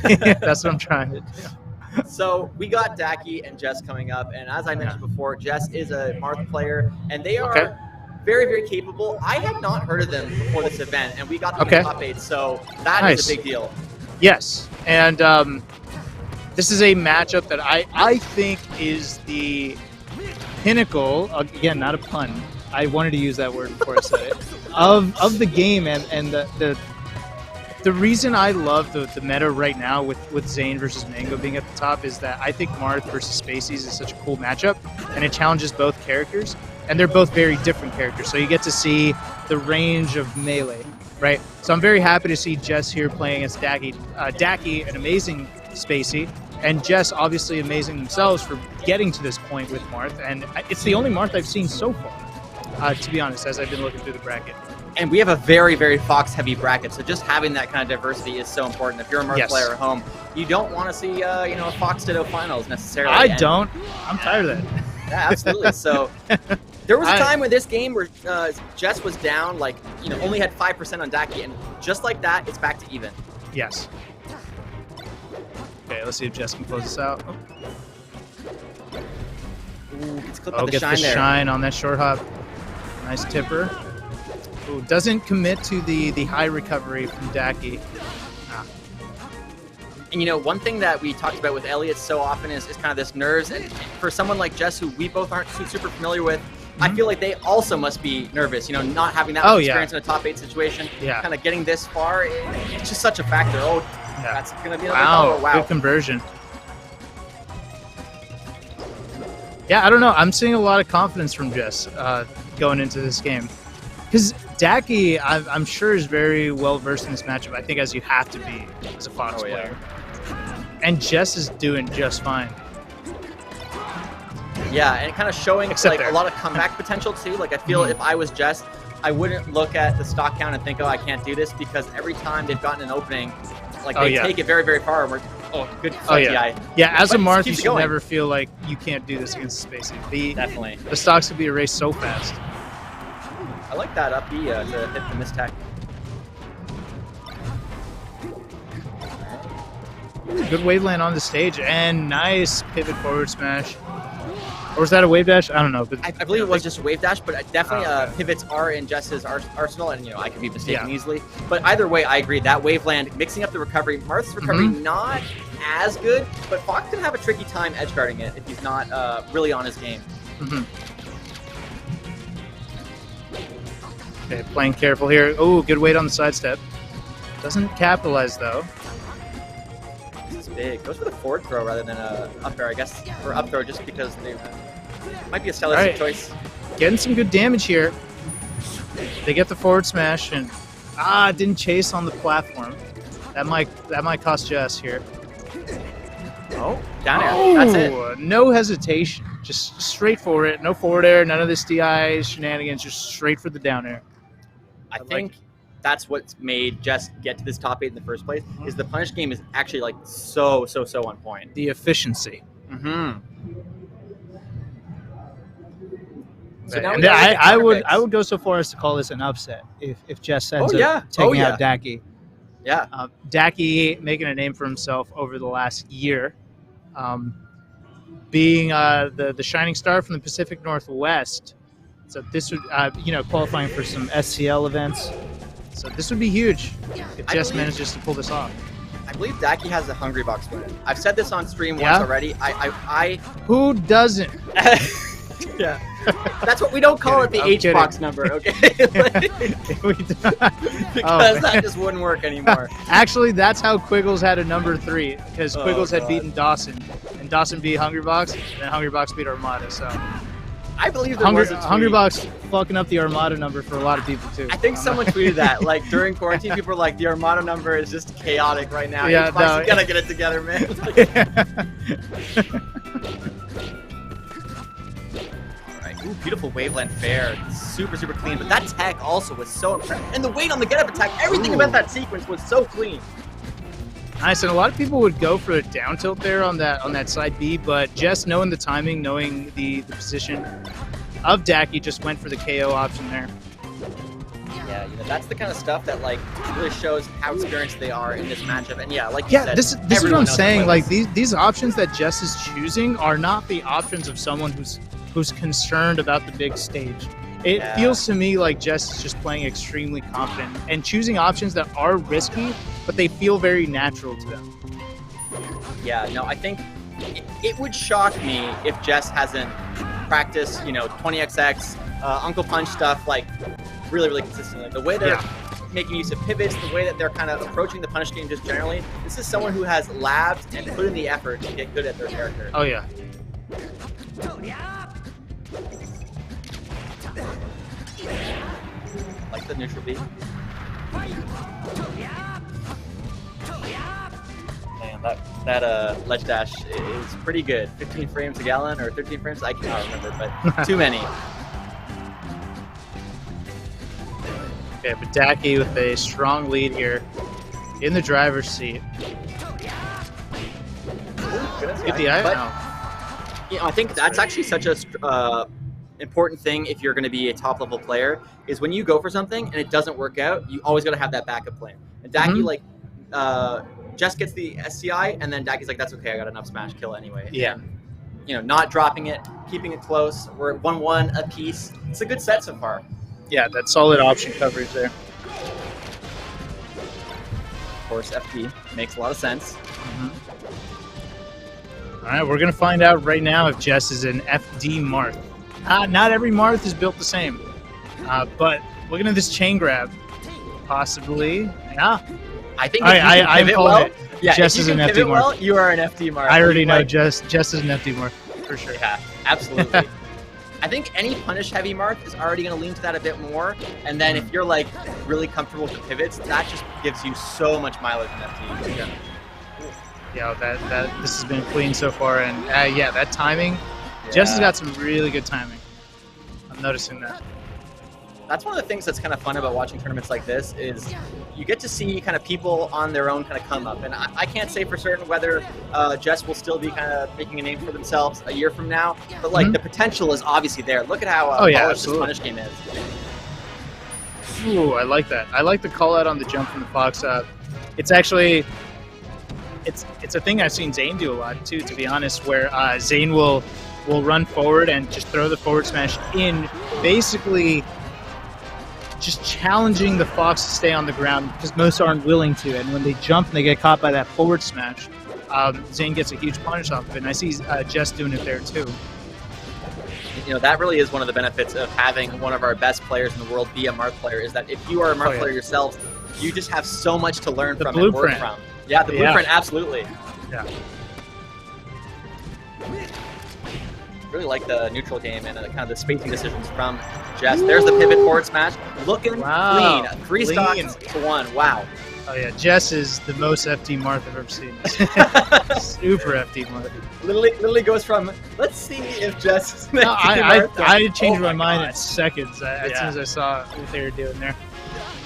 That's what I'm trying to do. So we got Dacky and Jess coming up, and as I mentioned before, Jess is a Marth player, and they are very, very capable. I had not heard of them before this event, and we got them in the top 8, so that is a big deal. Yes, and this is a matchup that I think is the pinnacle, again, not a pun, I wanted to use that word before I said it, of the game, and the reason I love the meta right now with Zane versus Mango being at the top is that I think Marth versus Spaceys is such a cool matchup, and it challenges both characters, and they're both very different characters, so you get to see the range of melee, right? So I'm very happy to see Jess here playing as Dacky. Dacky, an amazing Spacey, and Jess obviously amazing themselves for getting to this point with Marth, and it's the only Marth I've seen so far, to be honest, as I've been looking through the bracket. And we have a very, very Fox-heavy bracket, so just having that kind of diversity is so important. If you're a Marth player at home, you don't want to see, a Fox Ditto finals necessarily. I don't. I'm tired of that. Yeah, absolutely. So there was a time where this game where Jess was down, only had 5% on Dacky, and just like that, it's back to even. Yes. Okay, let's see if Jess can close this out. Ooh, gets clipped by the gets shine the there. shine on that short hop. Nice tipper. Ooh, doesn't commit to the high recovery from Dacky. And one thing that we talked about with Elliot so often is kind of this nerves. And for someone like Jess, who we both aren't super familiar with, I feel like they also must be nervous. Not having that much experience in a top 8 situation. Yeah. Kind of getting this far, it's just such a factor. That's going to be another wow. Good conversion. Yeah, I don't know. I'm seeing a lot of confidence from Jess going into this game. Because Dacky, I'm sure, is very well versed in this matchup. I think as you have to be as a Fox player. And Jess is doing just fine. Yeah, and kind of showing a lot of comeback potential too. I feel if I was Jess, I wouldn't look at the stock count and think, oh, I can't do this, because every time they've gotten an opening, they take it very, very far. And good TI. Yeah, as a Marth, you should never feel like you can't do this against Spacey. Definitely. The stocks could be erased so fast. I like that up B to hit the mistack. Good wave land on the stage, and nice pivot forward smash. Or was that a wave dash? I don't know. But I believe it was just a wave dash, but definitely pivots are in Jess's arsenal, and I could be mistaken easily. But either way, I agree. That wave land, mixing up the recovery, Marth's recovery not as good, but Fox can have a tricky time edge guarding it if he's not really on his game. Okay, playing careful here. Oh, good weight on the sidestep. Doesn't capitalize though. This is big. Goes for the forward throw rather than a up throw, I guess, or up throw just because they might be a stylistic choice. Getting some good damage here. They get the forward smash and didn't chase on the platform. That might cost Jess here. Oh, down air. That's it. No hesitation. Just straight for it. No forward air. None of this DI shenanigans. Just straight for the down air. I think that's what's made Jess get to this top 8 in the first place. Is the punish game is actually so on point. The efficiency. So now I would go so far as to call this an upset if Jess ends up taking out Dacky. Yeah. Dacky making a name for himself over the last year, being the shining star from the Pacific Northwest. So this would, qualifying for some SCL events. So this would be huge if Jess manages to pull this off. I believe Dacky has a Hungry Box win. I've said this on stream once already. Who doesn't? Yeah. That's what we don't call it the H-Box number, okay? Because that just wouldn't work anymore. Actually, that's how Quiggles had a number 3, because Quiggles had beaten Dawson, and Dawson beat Hungry Box, and then Hungry Box beat Armada, so... I believe there was a tweet. Hungry Box fucking up the Armada number for a lot of people, too. I think someone tweeted that. During quarantine, people were like, the Armada number is just chaotic right now. Yeah, H-Box, you gotta get it together, man. Ooh, beautiful waveland fair. Super clean. But that tech also was so impressive. And the weight on the get-up attack, everything about that sequence was so clean. Nice, and a lot of people would go for a down tilt there on that side B, but Jess, knowing the timing, knowing the position of Dacky, just went for the KO option there. Yeah, That's the kind of stuff that like really shows how experienced they are in this matchup. And yeah, like you Yeah, said, this is what everyone I'm knows saying. the Like playlist. these options that Jess is choosing are not the options of someone who's concerned about the big stage. It Yeah. feels to me like Jess is just playing extremely confident and choosing options that are risky, but they feel very natural to them. Yeah, no, I think it would shock me if Jess hasn't practiced, 20xx, Uncle Punch stuff like really consistently. The way they're making use of pivots, the way that they're kind of approaching the punish game just generally, this is someone who has labbed and put in the effort to get good at their character. Oh yeah. Like the neutral B. Man, that ledge dash is pretty good. 15 frames a gallon or 13 frames? I cannot remember, but too many. Okay, but Dacky with a strong lead here in the driver's seat. Get the eye But, now. I think that's actually such a important thing if you're going to be a top level player is when you go for something and it doesn't work out, you always got to have that backup plan. And Dacky Jess gets the SCI and then Dacky's like, that's okay, I got enough smash kill anyway. Yeah. And, not dropping it, keeping it close. We're at 1-1 a piece. It's a good set so far. Yeah, that's solid option coverage there. Of course, FD makes a lot of sense. All right, we're gonna find out right now if Jess is an FD Marth. Not every Marth is built the same, but looking at this chain grab, possibly. Yeah, I think I'm calling it. Yeah, Jess if is you an can FD pivot Marth. well, you are an FD Marth. I already know Like, Jess is an FD Marth for sure. Yeah, absolutely. I think any punish heavy Marth is already going to lean to that a bit more. And then if you're like really comfortable with the pivots, that just gives you so much mileage in FD. Yeah, that this has been clean so far, and that timing. Jess has got some really good timing. I'm noticing that. That's one of the things that's kind of fun about watching tournaments like this is you get to see kind of people on their own kind of come up. And I can't say for certain whether Jess will still be kind of making a name for themselves a year from now, but like the potential is obviously there. Look at how polished this punish game is. Ooh, I like that. I like the call out on the jump from the Fox. It's actually it's a thing I've seen Zane do a lot too, to be honest, where Zane will run forward and just throw the forward smash in, basically just challenging the Fox to stay on the ground because most aren't willing to. And when they jump and they get caught by that forward smash, Zane gets a huge punish off of it. And I see Jess doing it there too. That really is one of the benefits of having one of our best players in the world be a Marth player, is that if you are a Marth player yourselves, you just have so much to learn from and work from. Yeah, the blueprint, absolutely. Yeah. Really like the neutral game and kind of the spacing decisions from Jess. There's the pivot forward smash. Looking clean. 3 stocks to 1. Wow. Oh yeah, Jess is the most FD Marth I've ever seen. Super FD Marth. Literally goes from, let's see if Jess is an FD Marth. I changed my mind in seconds as soon as I saw what they were doing there.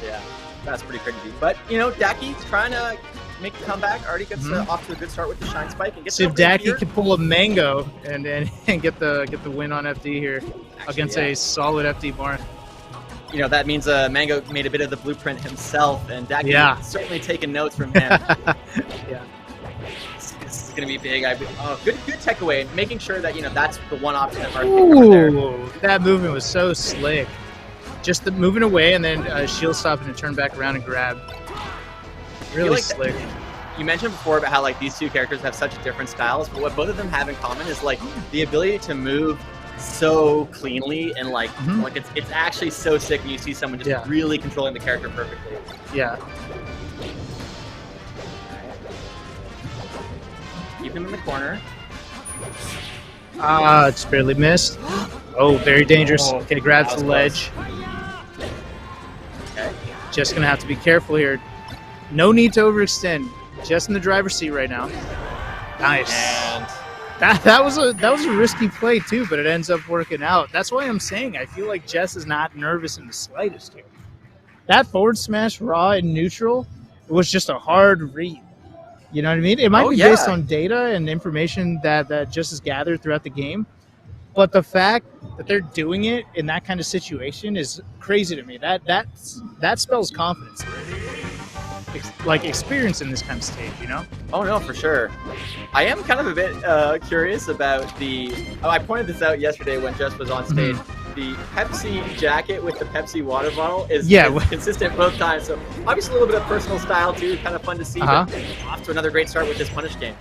Yeah, that's pretty crazy. But, Dacky's trying to make a comeback. Already gets off to a good start with the Shine Spike. And gets see if Dacky can pull a mango and get the win on FD here against a solid FD Marth. That means Mango made a bit of the blueprint himself, and Dacky certainly taking notes from him. Yeah. This is going to be big. Good tech away, making sure that, that's the one option that Marth there. That movement was so slick. Just the moving away and then shield stopping to turn back around and grab. Really slick. You mentioned before about how these two characters have such different styles, but what both of them have in common is the ability to move so cleanly and it's actually so sick when you see someone just really controlling the character perfectly. Yeah. Keep him in the corner. It's barely missed. Oh, very dangerous. Okay, grabs the ledge. Okay. Just gonna have to be careful here. No need to overextend. Just in the driver's seat right now. Nice. And that was a risky play too, but it ends up working out. That's why I'm saying I feel like Jess is not nervous in the slightest here. That forward smash raw and neutral, it was just a hard read. You know what I mean? It might be based on data and information that Jess has gathered throughout the game, But the fact that they're doing it in that kind of situation is crazy to me. That spells confidence, like experience in this kind of stage, you know? Oh no, for sure. I am kind of a bit curious about the. Oh, I pointed this out yesterday when Jess was on stage. The Pepsi jacket with the Pepsi water bottle is consistent both times. So obviously a little bit of personal style too, kind of fun to see. But off to another great start with this punish game.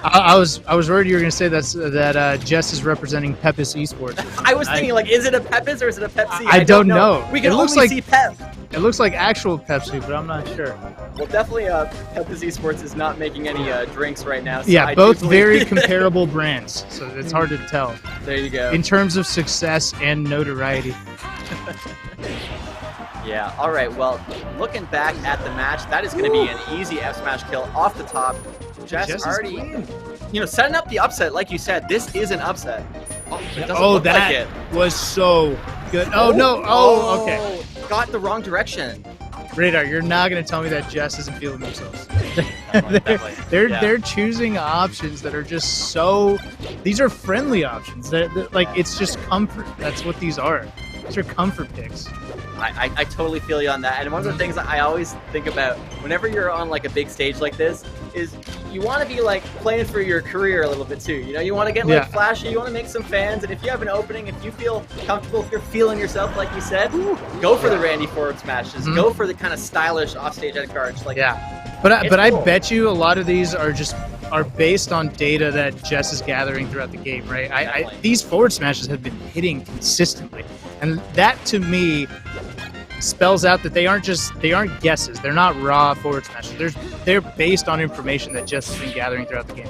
I was worried you were going to say that Jess is representing Pepis Esports. I was thinking, like, is it a Pepis or is it a Pepsi? I don't know. We can only see Pep. It looks like actual Pepsi, but I'm not sure. Well, definitely, Pepis Esports is not making any drinks right now. So yeah, both very comparable brands, so it's hard to tell. There you go. In terms of success and notoriety. Yeah, all right. Well, looking back at the match, that is going to be an easy F smash kill off the top. Jess already, setting up the upset, like you said. This is an upset. That was so good. Oh, no. Oh, okay. Got the wrong direction. Radar, you're not going to tell me that Jess isn't feeling themselves. They're choosing options that are just so. These are friendly options. They're it's just comfort. That's what these are. These are comfort picks. I totally feel you on that. And one of the things that I always think about whenever you're on like a big stage like this is you want to be like playing for your career a little bit too. You know, you want to get like flashy, you want to make some fans, and if you have an opening, if you feel comfortable, if you're feeling yourself, like you said, go for the Randy forward smashes. Go for the kind of stylish offstage edge guards. Like, but cool. I bet you a lot of these are based on data that Jess is gathering throughout the game, right? These forward smashes have been hitting consistently, and that to me spells out that they aren't guesses. They're not raw forward smashes. They're based on information that Jess has been gathering throughout the game.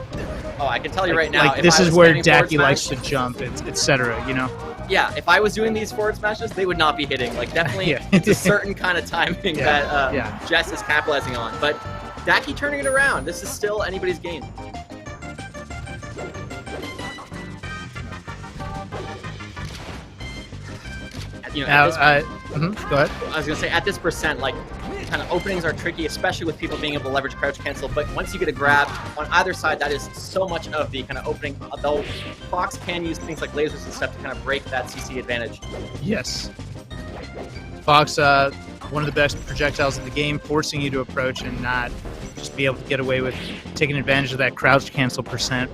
Oh, I can tell you right now. Like this is where Dacky likes to jump, etc. You know. Yeah, if I was doing these forward smashes, they would not be hitting. Like definitely, it's a certain kind of timing that Jess is capitalizing on. But Dacky turning it around. This is still anybody's game. Go ahead. I was gonna say at this percent, like kind of openings are tricky, especially with people being able to leverage crouch cancel. But once you get a grab on either side, that is so much of the kind of opening. Though Fox can use things like lasers and stuff to kind of break that CC advantage. Yes. Fox, one of the best projectiles in the game, forcing you to approach and not just be able to get away with taking advantage of that crouch cancel percent.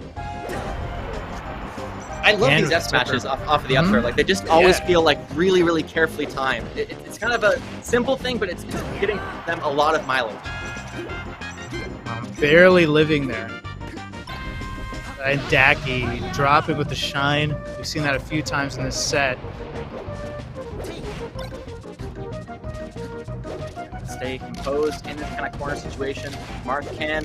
I love these F smashes off of the up throw. Like they just always feel like really, really carefully timed. It's kind of a simple thing, but it's getting them a lot of mileage. Barely living there. And Dacky dropping with the shine. We've seen that a few times in this set. Stay composed in this kind of corner situation. Marth can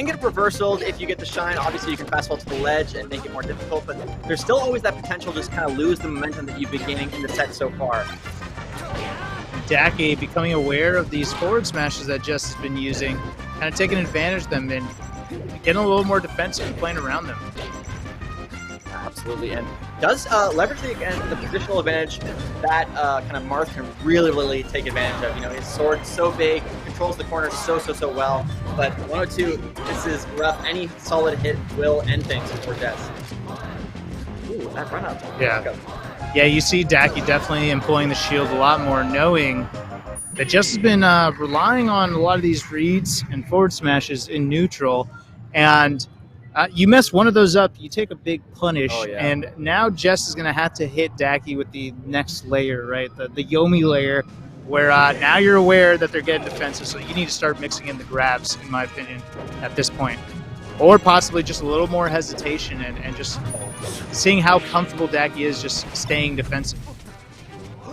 get it reversaled if you get the shine. Obviously, you can fast fall to the ledge and make it more difficult, but there's still always that potential to just kind of lose the momentum that you've been gaining in the set so far. Dacky becoming aware of these forward smashes that Jess has been using, kind of taking advantage of them and getting a little more defensive and playing around them. Absolutely, and does leverage the positional advantage that kind of Marth can really, really take advantage of. You know, his sword so big, controls the corner so well. But 102, this is rough. Any solid hit will end things for Jess. Ooh, that run up. Yeah, you see Dacky definitely employing the shield a lot more, knowing that Jess has been relying on a lot of these reads and forward smashes in neutral, and you mess one of those up, you take a big punish, and now Jess is going to have to hit Dacky with the next layer, right? The Yomi layer, where now you're aware that they're getting defensive, so you need to start mixing in the grabs, in my opinion, at this point. Or possibly just a little more hesitation and just seeing how comfortable Dacky is just staying defensive.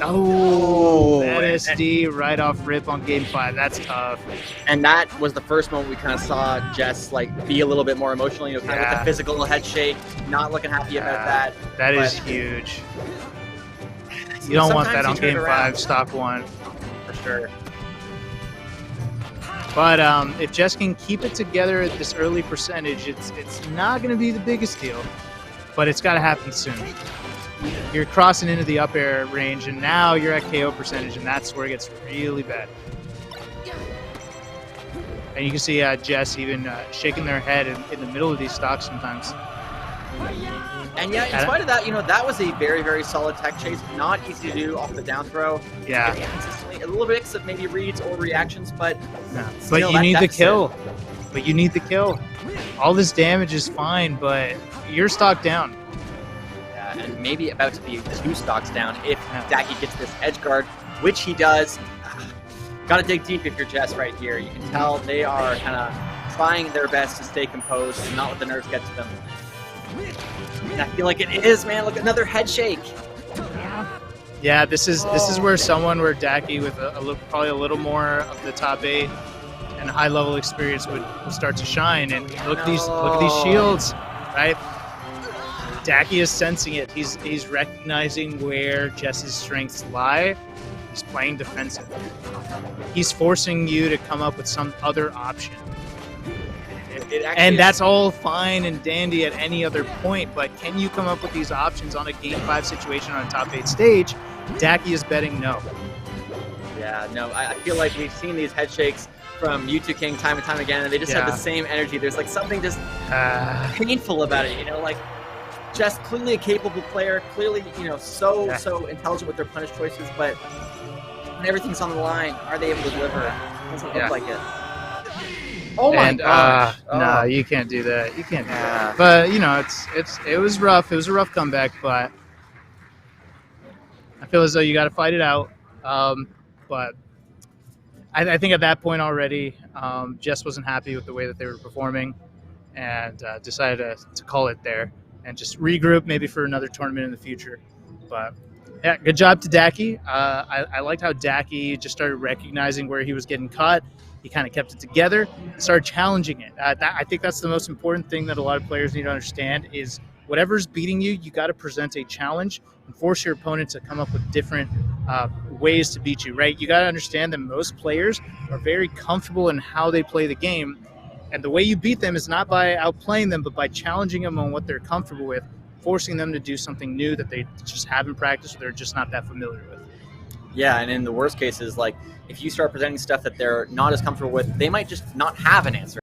Oh, that SD right off rip on game 5. That's tough. And that was the first moment we kind of saw Jess like be a little bit more emotional, you know, kind of with the physical head shake, not looking happy about that. That is huge. You don't want that on game 5, stock 1. For sure. But if Jess can keep it together at this early percentage, it's not going to be the biggest deal, but it's got to happen soon. You're crossing into the up air range, and now you're at KO percentage, and that's where it gets really bad. And you can see Jess even shaking their head in the middle of these stocks sometimes. And yeah, in spite of that, that was a very, very solid tech chase. Not easy to do off the down throw. Yeah. Consistently. A little mix of maybe reads or reactions, but but you need the kill. But you need the kill. All this damage is fine, but you're stock down. Yeah, and maybe about to be 2 stocks down if Dacky gets this edge guard, which he does. Got to dig deep if you're Jess right here. You can tell they are kind of trying their best to stay composed and not let the nerves get to them. And I feel like it is, man. Look, another head shake. Yeah, this is where Dacky with probably a little more of the top 8 and high level experience would start to shine. And look at these shields, right? Dacky is sensing it. He's recognizing where Jess's strengths lie. He's playing defensive. He's forcing you to come up with some other option. And that's all fine and dandy at any other point, but can you come up with these options on a Game 5 situation on a top 8 stage? Dacky is betting no. Yeah, no, I feel like we've seen these head shakes from U2 King time and time again, and they just have the same energy. There's like something just painful about it, like just clearly a capable player, clearly, so intelligent with their punish choices, but when everything's on the line, are they able to deliver? It doesn't look like it. Oh my gosh! No, you can't do that. You can't do that. But it was rough. It was a rough comeback, but I feel as though you got to fight it out. But I think at that point already, Jess wasn't happy with the way that they were performing, and decided to call it there and just regroup maybe for another tournament in the future. But yeah, good job to Dacky. I liked how Dacky just started recognizing where he was getting caught. He kind of kept it together, started challenging it. I think that's the most important thing that a lot of players need to understand is whatever's beating you, you got to present a challenge and force your opponent to come up with different ways to beat you, right? You got to understand that most players are very comfortable in how they play the game. And the way you beat them is not by outplaying them, but by challenging them on what they're comfortable with, forcing them to do something new that they just haven't practiced or they're just not that familiar with. Yeah, and in the worst cases, like if you start presenting stuff that they're not as comfortable with, they might just not have an answer,